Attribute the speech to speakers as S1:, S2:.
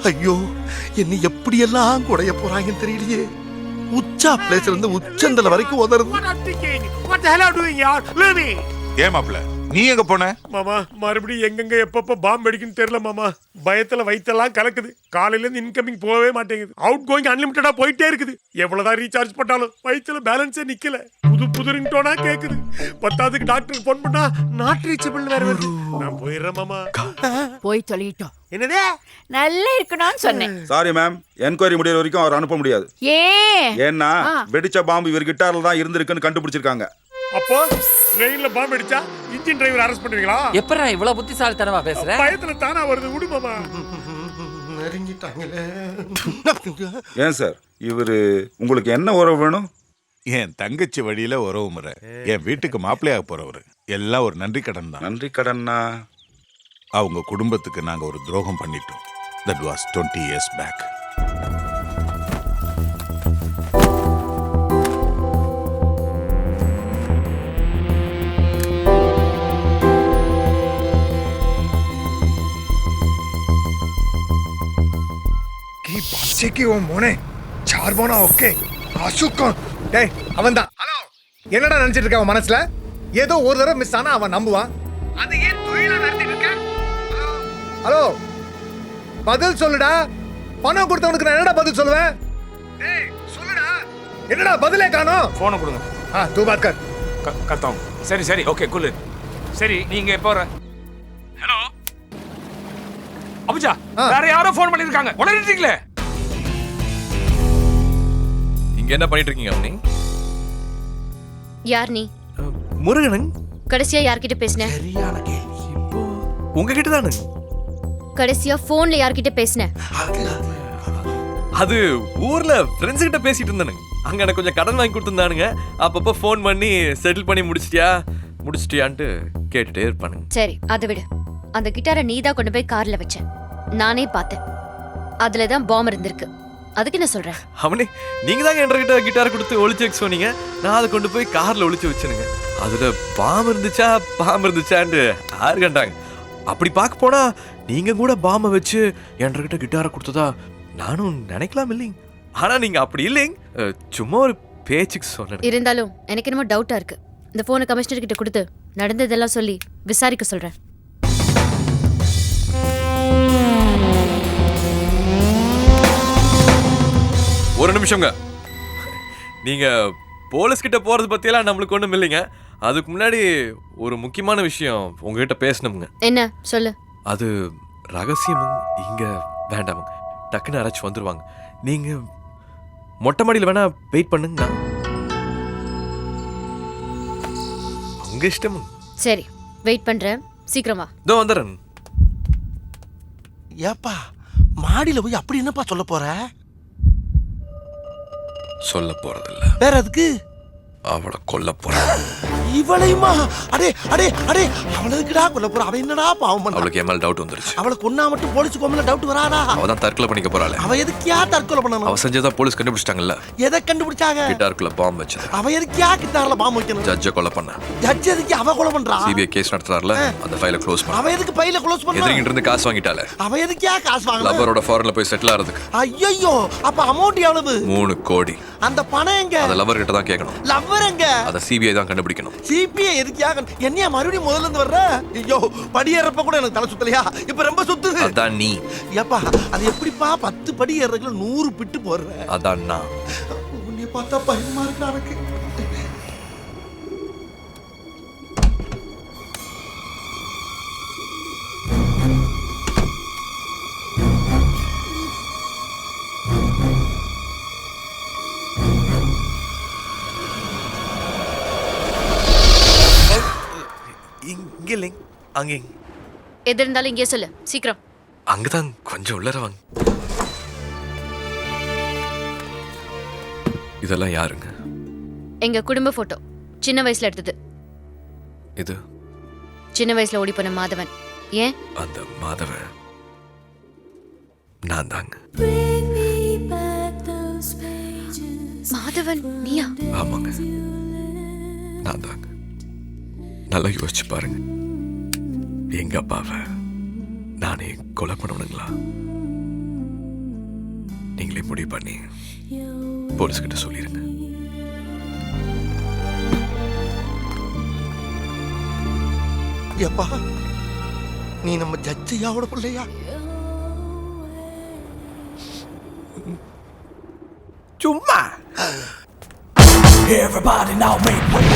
S1: ஐயோ, என்ன எப்படியெல்லாம் குடைய போறாங்கன்னு தெரியலையே. உச்சா பிளேஸ்ல இருந்து உச்சந்தல வரைக்கும் உதறது.
S2: ஏன் மாப்ள நீ எங்க போன?
S3: மாமா மறுபடியும் எங்கெங்க எப்பப்ப பாம்பு வெடிக்குன்னு தெரியல மாமா. பயத்துல வயித்தெல்லாம் கலக்குது. காலையில இருந்து இன்கமிங் போகவே மாட்டேங்குது. அவுட் கோயிங் அன்லிமிட்டடா போயிட்டே இருக்குது. எவ்வளவுதான் ரீசார்ஜ் பண்ணாலும் வயித்துல பேலன்ஸே நிக்கல. புது ரிங்டோனா கேக்குது. பத்தாவதுக்கு டாக்டருக்கு போன் பண்ணா நாட் ரீச்சபிள் வேற வருது. நான் போயிடுறேன் மாமா.
S4: போய் சொல்லிட்டோம்.
S3: என்னதே
S4: நல்லா இருக்கணும்னு சொன்னேன்.
S5: சாரி மேம், என்கொயரி முடியற வரைக்கும் அவர் அனுப்ப முடியாது. ஏன்னா வெடிச்ச பாம்பு இவர் கிட்டார்ல தான் இருந்திருக்குன்னு கண்டுபிடிச்சிருக்காங்க.
S3: அப்போ ட்ரெயின்ல பாம்பு அடிச்சா இன்ஜின் டிரைவர் அரெஸ்ட் பண்ணுவீங்களா?
S6: எப்பறா இவ்வளவு புத்திசாலித்தனமா பேசுற?
S3: பயத்துல தானா வருது. விடு மாமா.
S1: நெருங்கிட்டாங்களே.
S5: ஏன் சார், இவரு உங்களுக்கு என்ன உறவு வேணும்?
S2: என் தங்கச்சி வழியில உறவு முறை. என் வீட்டுக்கு மாப்பிள்ளையாக போறவரு. எல்லாம் ஒரு நன்றி கடன் தான்.
S5: நன்றி கடன்னா?
S2: அவங்க குடும்பத்துக்கு நாங்க ஒரு துரோகம் பண்ணிட்டோம். That was 20 years back.
S7: என்னடா நினைச்சிட்டு இருக்க அவன் மனசுல? ஏதோ ஒரு தடவை மிஸ் ஆனா அவன் நம்புவான். அது ஏன் தொழிலா நடத்திட்டு இருக்க? ஹலோ, பதில் சொல்லுடா. பணம் கொடுத்தவனுக்கு நான் என்னடா பதில் சொல்லுவேன்? டேய் சொல்லுடா. என்னடா பதிலே காணோம்?
S8: போனை கொடுங்க.
S7: தூ பாத் கர்.
S8: करता हूं. சரி சரி ஓகே கூல். சரி நீங்க எப்போ வர? ஹலோ அபுஜா, வேற யாரோ ஃபோன் பண்ணிருக்காங்க. உடனே
S9: இங்க என்ன பண்ணிட்டு இருக்கீங்க அண்ணி?
S10: யார் நீ?
S9: முருகன்.
S10: கடைசியா யார்கிட்ட பேசின?
S1: சரியான கேள்வி.
S9: உங்ககிட்ட தானே.
S10: கடைசியா போன்ல யார்கிட்ட பேசின?
S9: அது ஊர்ல ஃப்ரெண்ட்ஸ் கிட்ட பேசிட்டு இருந்தானுங்க. அங்க எனக்கு கொஞ்சம் கடன் வாங்கி கொடுத்துருந்தானுங்க. அப்பப்போ ஃபோன் பண்ணி செட்டில் பண்ணி முடிச்சிட்டியான்ட்டு கேட்டுட்டே இருப்பானுங்க.
S10: சரி அதை விடு. அந்த கிட்டாரை நீதான் கொண்டு போய் கார்ல வச்ச. நானே பார்த்தேன். அதுலதான் பாம்பு இருந்திருக்கு. அதுக்கு என்ன சொல்ற?
S9: அவனே நீங்க தாங்க என்கிட்ட கிட்டார் கொடுத்து ஒளிச்சு வைக்க சொன்னீங்க. நான் அதை கொண்டு போய் கார்ல ஒளிச்சு வச்சுனுங்க. அதுல பாம்பு இருந்துச்சான்னு யாரு கண்டாங்க? அப்படி பார்க்க போனா நீங்க கூட பாம்பை வச்சு என்கிட்ட கிட்டாரை கொடுத்ததா நானும் நினைக்கலாம் இல்லைங்க. ஆனா நீங்க அப்படி இல்லைங்க, சும்மா ஒரு பேச்சுக்கு சொன்னேன்.
S10: இருந்தாலும் எனக்கு என்னமோ டவுட்டா இருக்கு. இந்த போனை கமிஷனர் கிட்ட கொடுத்து நடந்ததெல்லாம் சொல்லி விசாரிக்க சொல்றேன்.
S9: ஒரு நிமிஷங்க. நீங்க போலீஸ் கிட்ட போறது பத்தியெல்லாம் நம்மளுக்கு ஒண்ணும் இல்லைங்க. அதுக்கு முன்னாடி ஒரு முக்கியமான விஷயம் உங்ககிட்ட பேசணுங்க.
S10: என்ன சொல்லு?
S9: அது ரகசியம். இங்க வேண்டாமுங்க. டக்குன்னு யாராச்சும் வந்துருவாங்க. நீங்க மொட்டை மாடியில் வேணா வெயிட் பண்ணுங்க. உங்க இஷ்டம்.
S10: சரி வெயிட் பண்றேன். சீக்கிரம் வா.
S9: இதோ வந்துடுறேன்.
S1: ஏப்பா மாடியில போய் அப்படி என்னப்பா சொல்ல போற?
S9: சொல்ல போறதில்ல.
S1: வேற எதுக்கு?
S9: அவளை கொல்ல போறேன்.
S1: இவளையுமா? அடே அடே அடே, அவளுக்குடா கொல்ல போற? அவ என்னடா பாவம் பண்ணா?
S9: அவளுக்கு என் மேல டவுட் வந்துருச்சு.
S1: அவளை கொன்னா மட்டும் போலீஸ் கோமல டவுட் வராதா?
S9: அவ தான் தற்கொலை பண்ணிக்க போறாளே.
S1: அவ எதுக்கியா தற்கொலை பண்ணணும்?
S9: அவ செஞ்சதா போலீஸ் கண்டுபிடிச்சிட்டாங்கல்ல.
S1: எதை கண்டுபிடிச்சாங்க?
S9: கிட்டாருக்குள்ள பாம்பு வச்சது.
S1: அவ எதுக்கியா கிட்டார்ல பாம்பு வைக்கணும்?
S9: ஜட்ஜை கொலை பண்ண.
S1: ஜட்ஜ் எதுக்கு அவ கொலை பண்றா?
S9: சிபிஐ கேஸ் நடத்துறாருல, அந்த ஃபைலை க்ளோஸ் பண்ண.
S1: அவ எதுக்கு ஃபைலை க்ளோஸ் பண்ணா?
S9: எதிரிகிட்ட இருந்து காசு வாங்கிட்டாளே.
S1: அவ எதுக்கியா காசு வாங்கணும்?
S9: லவரோட ஃபாரின்ல போய் செட்டில் ஆறதுக்கு.
S1: ஐயோ, அப்ப அமௌண்ட் எவ்வளவு?
S9: 3 கோடி.
S1: அந்த பணம் எங்க?
S9: அத லவர் கிட்ட தான் கேட்கணும்.
S1: லவர் எங்க?
S9: அத சிபிஐ தான் கண்டுபிடிக்கணும்.
S1: சிபிஐ எதுக்கியா? என்னையா மறுபடியும் முதல்ல இருந்து வர்ற? ஐயோ, படியேறப்ப கூட எனக்கு தலை சுத்தலையா? இப்ப ரொம்ப சுத்துது.
S9: அதான் நீ.
S1: ஏப்பா அது எப்படிப்பா 10 படி ஏறதுக்குள்ள 100 பிட்டு போடுற?
S9: அதான் நான்.
S1: உன்னை பார்த்தா பயமா இருக்கு எனக்கு.
S9: இங்க இல்லைங்க, அங்க.
S10: எது இருந்தாலும் இங்கே சொல்லு சீக்கிரம்.
S9: அங்கதான் கொஞ்சம் உள்ளர வாங்க. இதெல்லாம் யாருங்க?
S10: எங்க குடும்ப போட்டோ. சின்ன வயசுல எடுத்தது.
S9: இது
S10: சின்ன வயசுல ஓடி போன மாதவன். ஏன்?
S9: அந்த மாதவன் நான் தாங்க.
S10: மாதவன் நீயா?
S9: ஆமாங்க, நான் தாங்க. நல்லா யோசிச்சு பாருங்க. எங்க அப்பாவை நானே கொலை பண்ணணுங்களா? நீங்களே முடிவு பண்ணி போலீஸ்கிட்ட சொல்லிடுங்க.
S1: எப்பா நீ நம்ம ஜட்ஜையாவோட பிள்ளையா?
S9: சும்மா
S11: Everybody now make way.